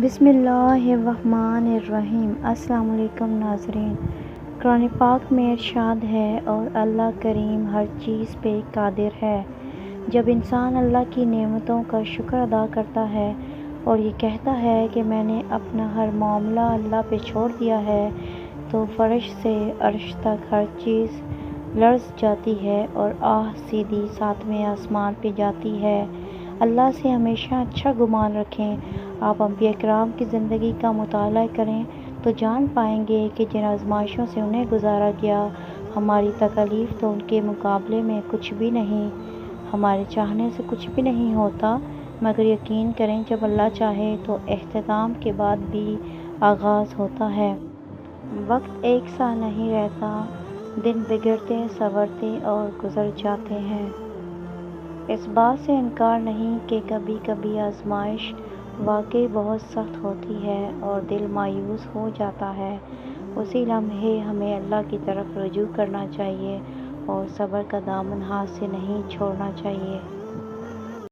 بسم اللہ الرحمن الرحیم۔ السلام علیکم ناظرین۔ قرآن پاک میں ارشاد ہے اور اللہ کریم ہر چیز پہ قادر ہے۔ جب انسان اللہ کی نعمتوں کا شکر ادا کرتا ہے اور یہ کہتا ہے کہ میں نے اپنا ہر معاملہ اللہ پہ چھوڑ دیا ہے، تو فرش سے عرش تک ہر چیز لرز جاتی ہے اور آہ سیدھی ساتویں آسمان پہ جاتی ہے۔ اللہ سے ہمیشہ اچھا گمان رکھیں۔ آپ انبیاء کرام کی زندگی کا مطالعہ کریں تو جان پائیں گے کہ جن آزمائشوں سے انہیں گزارا گیا، ہماری تکالیف تو ان کے مقابلے میں کچھ بھی نہیں، ہمارے چاہنے سے کچھ بھی نہیں ہوتا، مگر یقین کریں جب اللہ چاہے تو اختتام کے بعد بھی آغاز ہوتا ہے۔ وقت ایک سا نہیں رہتا، دن بگڑتے سنورتے اور گزر جاتے ہیں۔ اس بات سے انکار نہیں کہ کبھی کبھی آزمائش واقعی بہت سخت ہوتی ہے اور دل مایوس ہو جاتا ہے۔ اسی لمحے ہمیں اللہ کی طرف رجوع کرنا چاہیے اور صبر کا دامن ہاتھ سے نہیں چھوڑنا چاہیے۔